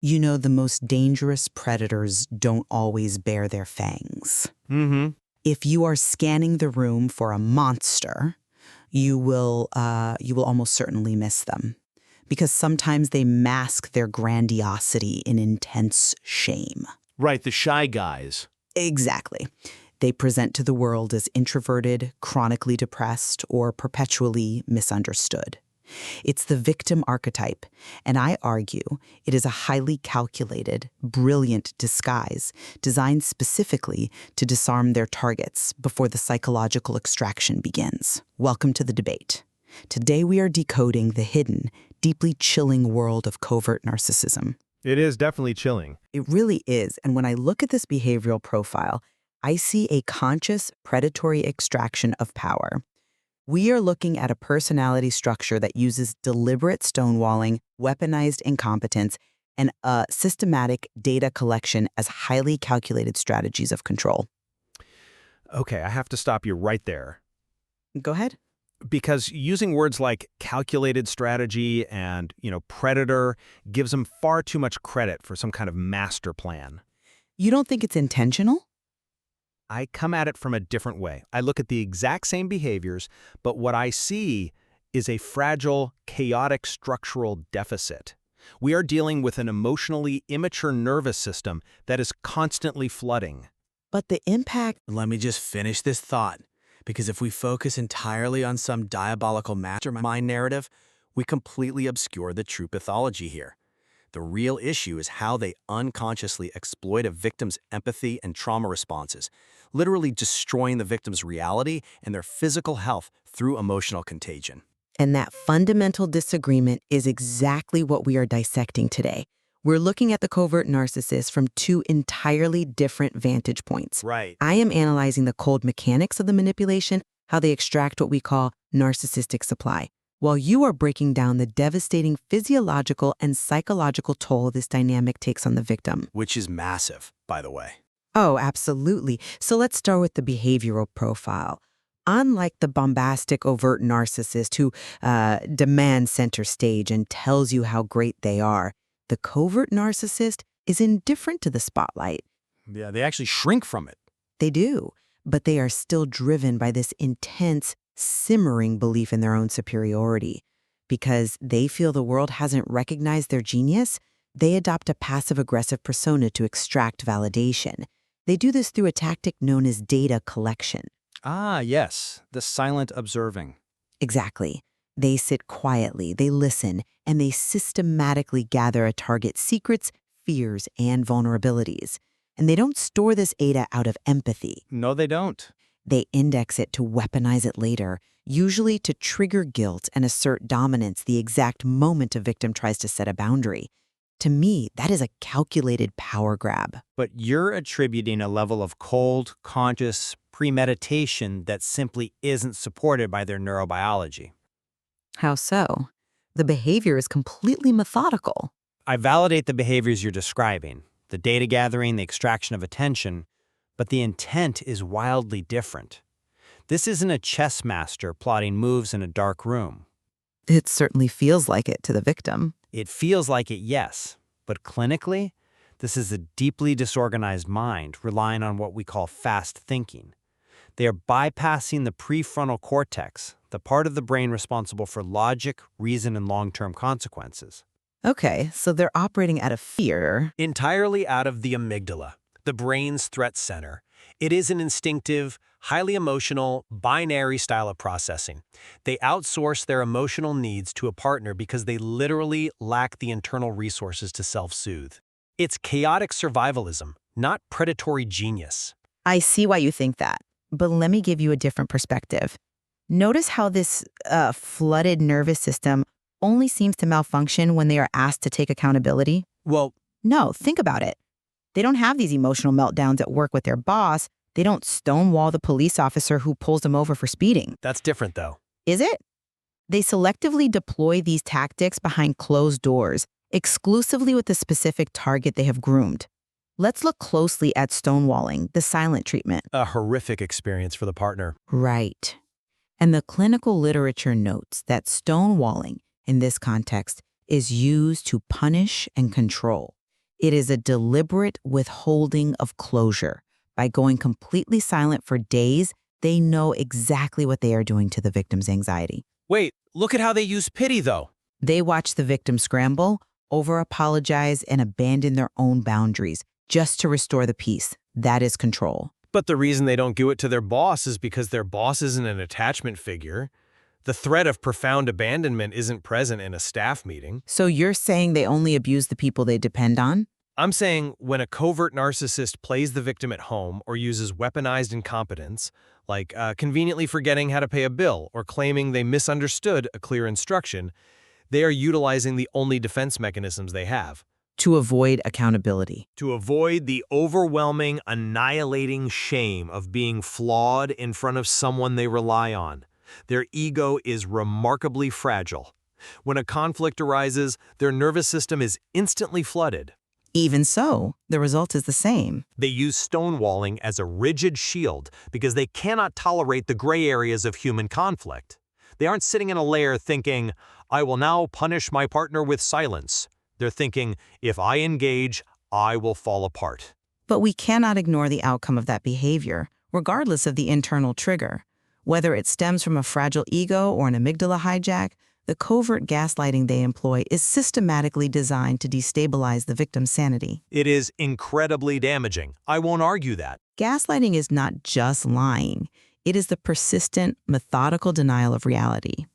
You know, the most dangerous predators don't always bare their fangs. Mm-hmm. If you are scanning the room for a monster, you will almost certainly miss them, because sometimes they mask their grandiosity in intense shame. Right, the shy guys. Exactly. They present to the world as introverted, chronically depressed, or perpetually misunderstood. It's the victim archetype, and I argue it is a highly calculated, brilliant disguise designed specifically to disarm their targets before the psychological extraction begins. Welcome to the debate. Today we are decoding the hidden, deeply chilling world of covert narcissism. It is definitely chilling. It really is, and when I look at this behavioral profile, I see a conscious, predatory extraction of power. We are looking at a personality structure that uses deliberate stonewalling, weaponized incompetence, and a systematic data collection as highly calculated strategies of control. Okay, I have to stop you right there. Go ahead. Because using words like calculated strategy and, predator gives them far too much credit for some kind of master plan. You don't think it's intentional? I come at it from a different way. I look at the exact same behaviors, but what I see is a fragile, chaotic structural deficit. We are dealing with an emotionally immature nervous system that is constantly flooding. But the impact. Let me just finish this thought, because if we focus entirely on some diabolical mastermind narrative, we completely obscure the true pathology here. The real issue is how they unconsciously exploit a victim's empathy and trauma responses, literally destroying the victim's reality and their physical health through emotional contagion. And that fundamental disagreement is exactly what we are dissecting today. We're looking at the covert narcissist from two entirely different vantage points. Right. I am analyzing the cold mechanics of the manipulation, how they extract what we call narcissistic supply, while you are breaking down the devastating physiological and psychological toll this dynamic takes on the victim. Which is massive, by the way. Oh, absolutely. So let's start with the behavioral profile. Unlike the bombastic, overt narcissist who demands center stage and tells you how great they are, the covert narcissist is indifferent to the spotlight. Yeah, they actually shrink from it. They do, but they are still driven by this intense, simmering belief in their own superiority. Because they feel the world hasn't recognized their genius, they adopt a passive-aggressive persona to extract validation. They do this through a tactic known as data collection. Ah, yes, the silent observing. Exactly. They sit quietly, they listen, and they systematically gather a target's secrets, fears, and vulnerabilities. And they don't store this data out of empathy. No, they don't. They index it to weaponize it later, usually to trigger guilt and assert dominance the exact moment a victim tries to set a boundary. To me, that is a calculated power grab. But you're attributing a level of cold, conscious premeditation that simply isn't supported by their neurobiology. How so? The behavior is completely methodical. I validate the behaviors you're describing, the data gathering, the extraction of attention, but the intent is wildly different. This isn't a chess master plotting moves in a dark room. It certainly feels like it to the victim. It feels like it, yes, but clinically, this is a deeply disorganized mind relying on what we call fast thinking. They are bypassing the prefrontal cortex, the part of the brain responsible for logic, reason, and long-term consequences. Okay, so they're operating out of fear. Entirely out of the amygdala, the brain's threat center. It is an instinctive, highly emotional, binary style of processing. They outsource their emotional needs to a partner because they literally lack the internal resources to self-soothe. It's chaotic survivalism, not predatory genius. I see why you think that, but let me give you a different perspective. Notice how this flooded nervous system only seems to malfunction when they are asked to take accountability. Well, No, think about it. They don't have these emotional meltdowns at work with their boss. They don't stonewall the police officer who pulls them over for speeding. that's different though. Is it? They selectively deploy these tactics behind closed doors, exclusively with the specific target they have groomed. Let's look closely at stonewalling, the silent treatment. A horrific experience for the partner. Right. And the clinical literature notes that stonewalling, in this context, is used to punish and control. It is a deliberate withholding of closure. By going completely silent for days, they know exactly what they are doing to the victim's anxiety. Wait, look at how they use pity, though. They watch the victim scramble, over-apologize, and abandon their own boundaries just to restore the peace. That is control. But the reason they don't do it to their boss is because their boss isn't an attachment figure. The threat of profound abandonment isn't present in a staff meeting. So you're saying they only abuse the people they depend on? I'm saying when a covert narcissist plays the victim at home or uses weaponized incompetence, like conveniently forgetting how to pay a bill or claiming they misunderstood a clear instruction, they are utilizing the only defense mechanisms they have. To avoid accountability. To avoid the overwhelming, annihilating shame of being flawed in front of someone they rely on. Their ego is remarkably fragile. When a conflict arises, their nervous system is instantly flooded. Even so, the result is the same. They use stonewalling as a rigid shield because they cannot tolerate the gray areas of human conflict. They aren't sitting in a lair thinking, I will now punish my partner with silence. They're thinking, if I engage, I will fall apart. But we cannot ignore the outcome of that behavior, regardless of the internal trigger. Whether it stems from a fragile ego or an amygdala hijack, the covert gaslighting they employ is systematically designed to destabilize the victim's sanity. It is incredibly damaging. I won't argue that. Gaslighting is not just lying. It is the persistent, methodical denial of reality.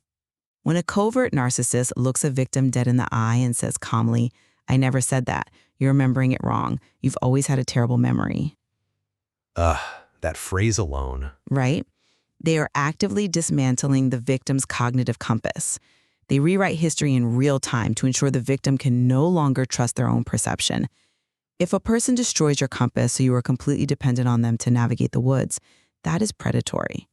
When a covert narcissist looks a victim dead in the eye and says calmly, I never said that. You're remembering it wrong. You've always had a terrible memory. That phrase alone. Right? They are actively dismantling the victim's cognitive compass. They rewrite history in real time to ensure the victim can no longer trust their own perception. If a person destroys your compass so you are completely dependent on them to navigate the woods, that is predatory.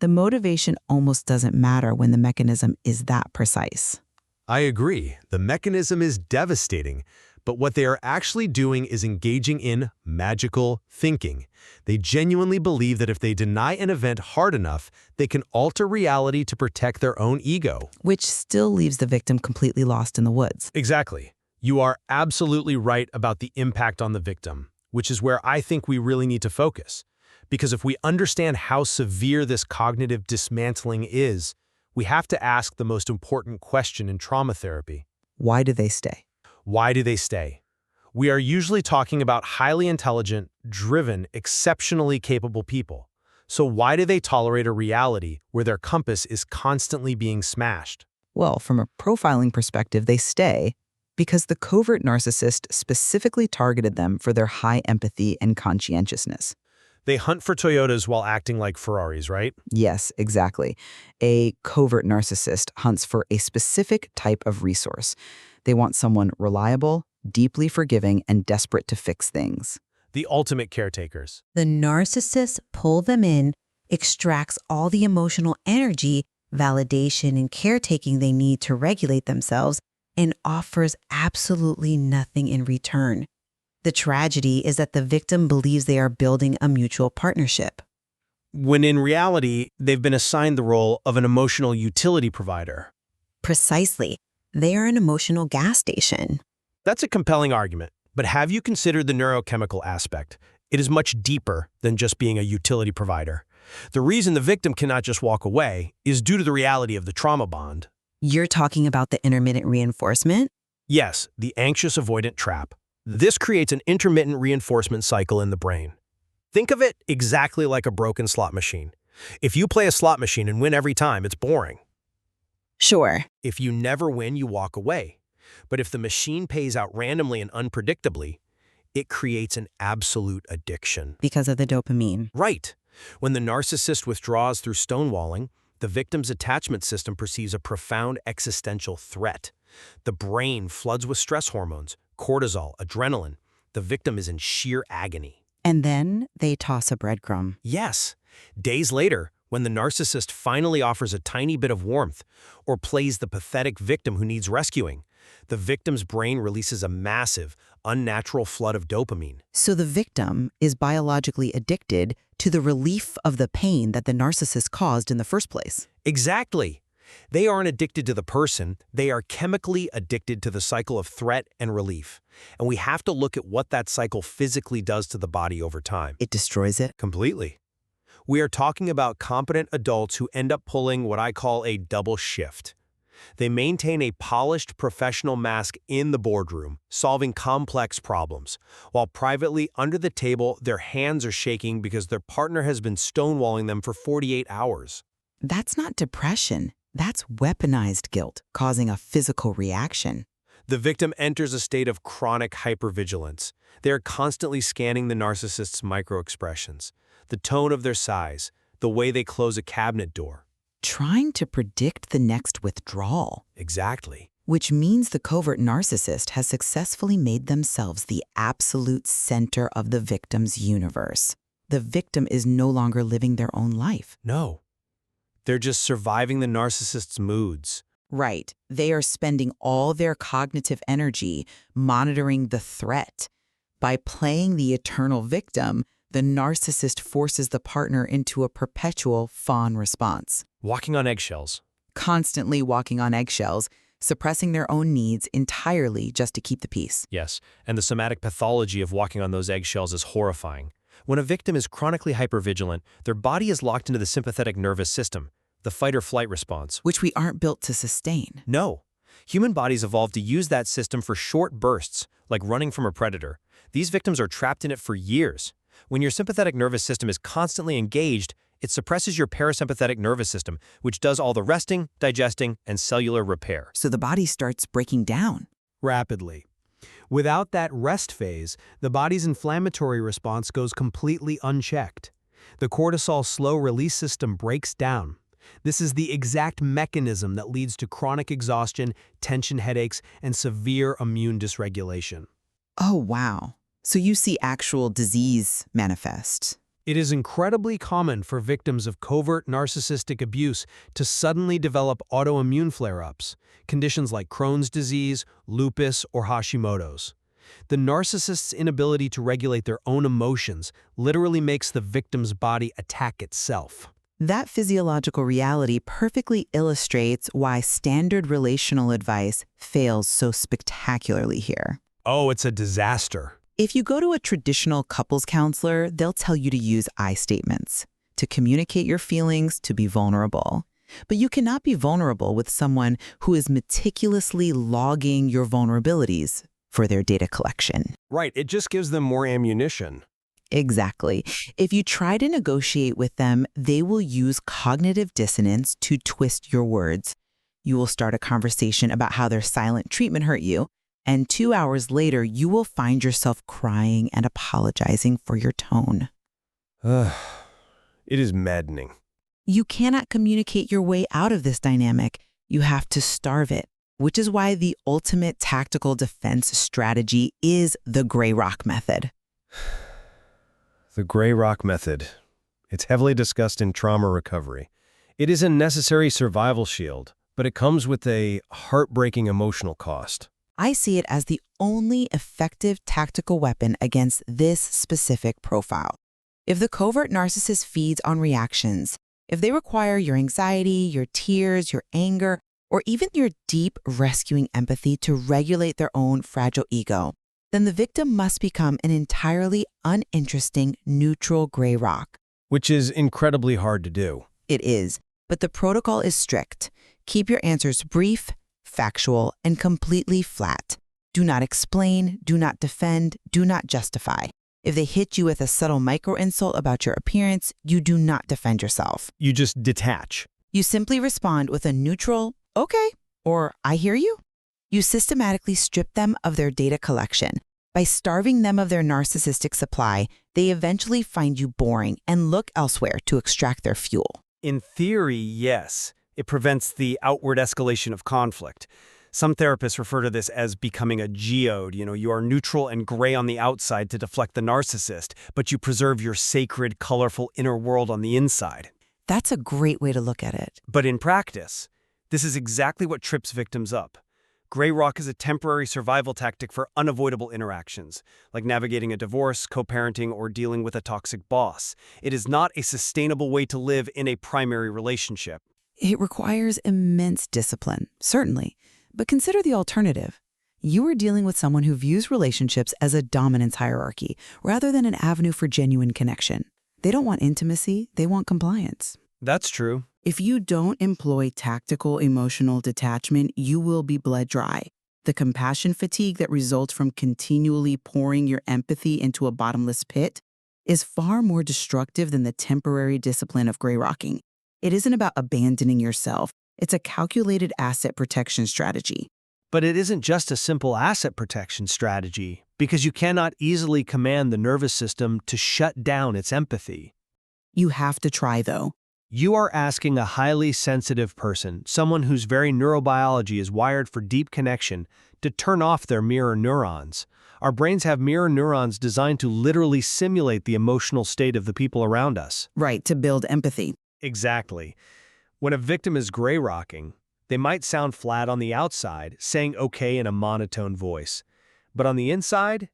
The motivation almost doesn't matter when the mechanism is that precise. I agree. The mechanism is devastating, but what they are actually doing is engaging in magical thinking. They genuinely believe that if they deny an event hard enough, they can alter reality to protect their own ego. Which still leaves the victim completely lost in the woods. Exactly. You are absolutely right about the impact on the victim, which is where I think we really need to focus. Because if we understand how severe this cognitive dismantling is, we have to ask the most important question in trauma therapy. Why do they stay? Why do they stay? We are usually talking about highly intelligent, driven, exceptionally capable people. So why do they tolerate a reality where their compass is constantly being smashed? Well, from a profiling perspective, they stay because the covert narcissist specifically targeted them for their high empathy and conscientiousness. They hunt for Toyotas while acting like Ferraris, right? Yes, exactly. A covert narcissist hunts for a specific type of resource. They want someone reliable, deeply forgiving, and desperate to fix things. The ultimate caretakers. The narcissist pulls them in, extracts all the emotional energy, validation, and caretaking they need to regulate themselves, and offers absolutely nothing in return. The tragedy is that the victim believes they are building a mutual partnership. When in reality, they've been assigned the role of an emotional utility provider. Precisely. They are an emotional gas station. That's a compelling argument, but have you considered the neurochemical aspect? It is much deeper than just being a utility provider. The reason the victim cannot just walk away is due to the reality of the trauma bond. You're talking about the intermittent reinforcement? Yes, the anxious avoidant trap. This creates an intermittent reinforcement cycle in the brain. Think of it exactly like a broken slot machine. If you play a slot machine and win every time, it's boring. Sure. If you never win, you walk away. But if the machine pays out randomly and unpredictably, it creates an absolute addiction. Because of the dopamine. Right. When the narcissist withdraws through stonewalling, the victim's attachment system perceives a profound existential threat. The brain floods with stress hormones, cortisol, adrenaline. The victim is in sheer agony. And then they toss a breadcrumb. Yes. Days later, when the narcissist finally offers a tiny bit of warmth or plays the pathetic victim who needs rescuing, the victim's brain releases a massive, unnatural flood of dopamine. So the victim is biologically addicted to the relief of the pain that the narcissist caused in the first place. Exactly. They aren't addicted to the person, they are chemically addicted to the cycle of threat and relief. And we have to look at what that cycle physically does to the body over time. It destroys it. Completely. We are talking about competent adults who end up pulling what I call a double shift. They maintain a polished professional mask in the boardroom, solving complex problems, while privately under the table their hands are shaking because their partner has been stonewalling them for 48 hours. That's not depression. That's weaponized guilt, causing a physical reaction. The victim enters a state of chronic hypervigilance. They are constantly scanning the narcissist's microexpressions, the tone of their sighs, the way they close a cabinet door. Trying to predict the next withdrawal. Exactly. Which means the covert narcissist has successfully made themselves the absolute center of the victim's universe. The victim is no longer living their own life. No. They're just surviving the narcissist's moods. Right. They are spending all their cognitive energy monitoring the threat. By playing the eternal victim, the narcissist forces the partner into a perpetual fawn response. Walking on eggshells. Constantly walking on eggshells, suppressing their own needs entirely just to keep the peace. Yes, and the somatic pathology of walking on those eggshells is horrifying. When a victim is chronically hypervigilant, their body is locked into the sympathetic nervous system, the fight-or-flight response. Which we aren't built to sustain. No. Human bodies evolved to use that system for short bursts, like running from a predator. These victims are trapped in it for years. When your sympathetic nervous system is constantly engaged, it suppresses your parasympathetic nervous system, which does all the resting, digesting, and cellular repair. So the body starts breaking down. Rapidly. Without that rest phase, the body's inflammatory response goes completely unchecked. The cortisol slow-release system breaks down. This is the exact mechanism that leads to chronic exhaustion, tension headaches, and severe immune dysregulation. Oh, wow. So you see actual disease manifest. It is incredibly common for victims of covert narcissistic abuse to suddenly develop autoimmune flare-ups, conditions like Crohn's disease, lupus, or Hashimoto's. The narcissist's inability to regulate their own emotions literally makes the victim's body attack itself. That physiological reality perfectly illustrates why standard relational advice fails so spectacularly here. Oh, it's a disaster. If you go to a traditional couples counselor, they'll tell you to use I statements, to communicate your feelings, to be vulnerable. But you cannot be vulnerable with someone who is meticulously logging your vulnerabilities for their data collection. Right, it just gives them more ammunition. Exactly. If you try to negotiate with them, they will use cognitive dissonance to twist your words. You will start a conversation about how their silent treatment hurt you, and 2 hours later, you will find yourself crying and apologizing for your tone. It is maddening. You cannot communicate your way out of this dynamic. You have to starve it, which is why the ultimate tactical defense strategy is the Gray Rock method. The Gray Rock method. It's heavily discussed in trauma recovery. It is a necessary survival shield, but it comes with a heartbreaking emotional cost. I see it as the only effective tactical weapon against this specific profile. If the covert narcissist feeds on reactions, if they require your anxiety, your tears, your anger, or even your deep rescuing empathy to regulate their own fragile ego, then the victim must become an entirely uninteresting, neutral gray rock. Which is incredibly hard to do. It is, but the protocol is strict. Keep your answers brief, factual, and completely flat. Do not explain, do not defend, do not justify. If they hit you with a subtle micro-insult about your appearance, you do not defend yourself. You just detach. You simply respond with a neutral, okay, or I hear you. You systematically strip them of their data collection. By starving them of their narcissistic supply, they eventually find you boring and look elsewhere to extract their fuel. In theory, yes. It prevents the outward escalation of conflict. Some therapists refer to this as becoming a geode. You are neutral and gray on the outside to deflect the narcissist, but you preserve your sacred, colorful inner world on the inside. That's a great way to look at it. But in practice, this is exactly what trips victims up. Gray rock is a temporary survival tactic for unavoidable interactions, like navigating a divorce, co-parenting, or dealing with a toxic boss. It is not a sustainable way to live in a primary relationship. It requires immense discipline, certainly, but consider the alternative. You are dealing with someone who views relationships as a dominance hierarchy rather than an avenue for genuine connection. They don't want intimacy, they want compliance. That's true. If you don't employ tactical emotional detachment, you will be bled dry. The compassion fatigue that results from continually pouring your empathy into a bottomless pit is far more destructive than the temporary discipline of gray rocking. It isn't about abandoning yourself. It's a calculated asset protection strategy. But it isn't just a simple asset protection strategy, because you cannot easily command the nervous system to shut down its empathy. You have to try, though. You are asking a highly sensitive person, someone whose very neurobiology is wired for deep connection, to turn off their mirror neurons. Our brains have mirror neurons designed to literally simulate the emotional state of the people around us. Right, to build empathy. Exactly. When a victim is gray rocking, they might sound flat on the outside, saying okay in a monotone voice. But on the inside,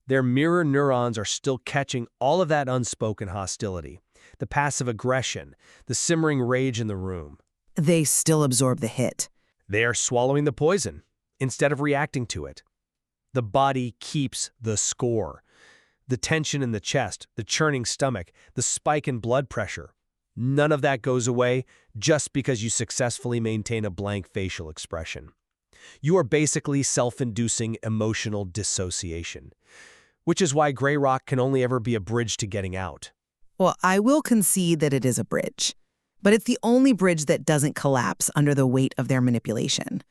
their mirror neurons are still catching all of that unspoken hostility, the passive aggression, the simmering rage in the room. They still absorb the hit. They are swallowing the poison instead of reacting to it. The body keeps the score. The tension in the chest, the churning stomach, the spike in blood pressure. None of that goes away just because you successfully maintain a blank facial expression. You are basically self-inducing emotional dissociation, which is why gray rock can only ever be a bridge to getting out. Well, I will concede that it is a bridge, but it's the only bridge that doesn't collapse under the weight of their manipulation.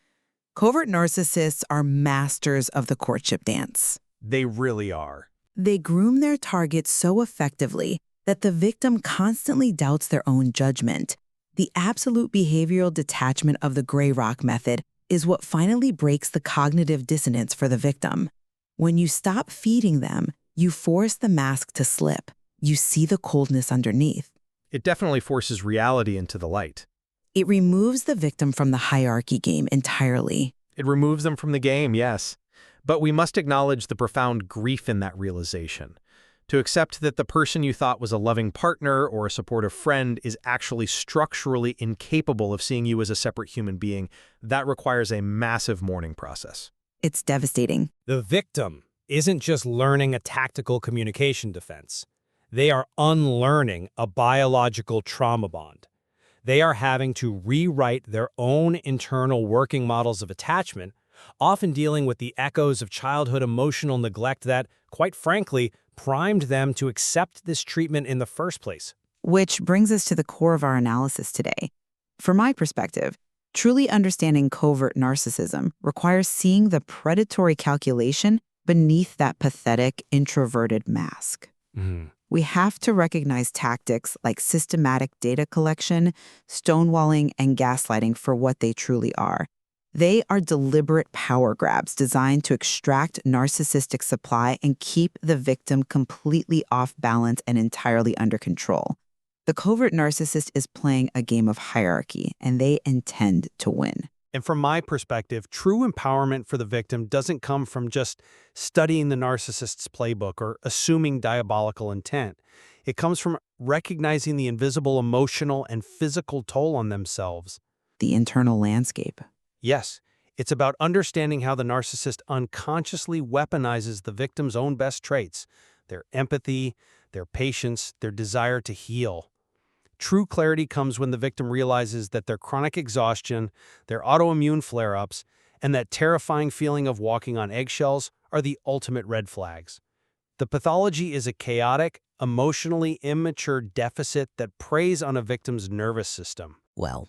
Covert narcissists are masters of the courtship dance. They really are. They groom their targets so effectively that the victim constantly doubts their own judgment. The absolute behavioral detachment of the gray rock method is what finally breaks the cognitive dissonance for the victim. When you stop feeding them, you force the mask to slip. You see the coldness underneath. It definitely forces reality into the light. It removes the victim from the hierarchy game entirely. It removes them from the game, yes. But we must acknowledge the profound grief in that realization. To accept that the person you thought was a loving partner or a supportive friend is actually structurally incapable of seeing you as a separate human being, that requires a massive mourning process. It's devastating. The victim isn't just learning a tactical communication defense. They are unlearning a biological trauma bond. They are having to rewrite their own internal working models of attachment, often dealing with the echoes of childhood emotional neglect that, quite frankly, primed them to accept this treatment in the first place. Which brings us to the core of our analysis today. From my perspective, truly understanding covert narcissism requires seeing the predatory calculation beneath that pathetic, introverted mask. We have to recognize tactics like systematic data collection, stonewalling, and gaslighting for what they truly are. They are deliberate power grabs designed to extract narcissistic supply and keep the victim completely off balance and entirely under control. The covert narcissist is playing a game of hierarchy, and they intend to win. And from my perspective, true empowerment for the victim doesn't come from just studying the narcissist's playbook or assuming diabolical intent. It comes from recognizing the invisible emotional and physical toll on themselves. The internal landscape. Yes, it's about understanding how the narcissist unconsciously weaponizes the victim's own best traits, their empathy, their patience, their desire to heal. True clarity comes when the victim realizes that their chronic exhaustion, their autoimmune flare-ups, and that terrifying feeling of walking on eggshells are the ultimate red flags. The pathology is a chaotic, emotionally immature deficit that preys on a victim's nervous system. Well,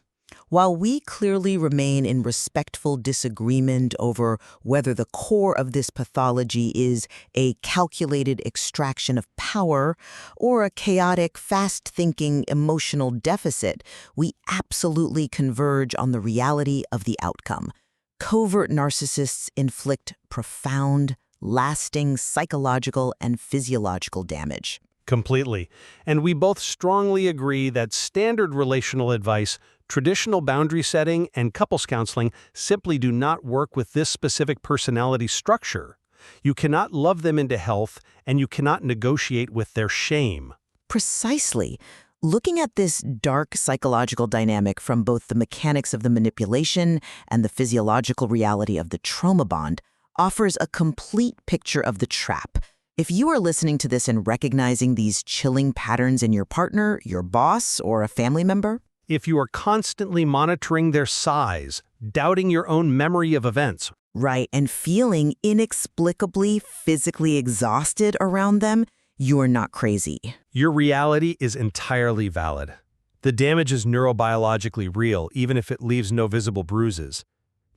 while we clearly remain in respectful disagreement over whether the core of this pathology is a calculated extraction of power or a chaotic, fast-thinking emotional deficit, we absolutely converge on the reality of the outcome. Covert narcissists inflict profound, lasting psychological and physiological damage. Completely. And we both strongly agree that standard relational advice, traditional boundary setting, and couples counseling simply do not work with this specific personality structure. You cannot love them into health, and you cannot negotiate with their shame. Precisely. Looking at this dark psychological dynamic from both the mechanics of the manipulation and the physiological reality of the trauma bond offers a complete picture of the trap. If you are listening to this and recognizing these chilling patterns in your partner, your boss, or a family member, If you are constantly monitoring their size, doubting your own memory of events, right, and feeling inexplicably physically exhausted around them, you're not crazy. your reality is entirely valid. The damage is neurobiologically real, even if it leaves no visible bruises.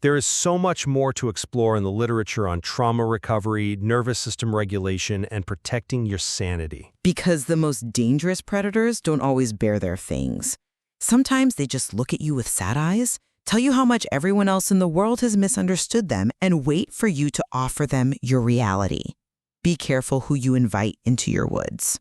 There is so much more to explore in the literature on trauma recovery, nervous system regulation, and protecting your sanity. Because the most dangerous predators don't always bear their fangs. Sometimes they just look at you with sad eyes, tell you how much everyone else in the world has misunderstood them, and wait for you to offer them your reality. Be careful who you invite into your woods.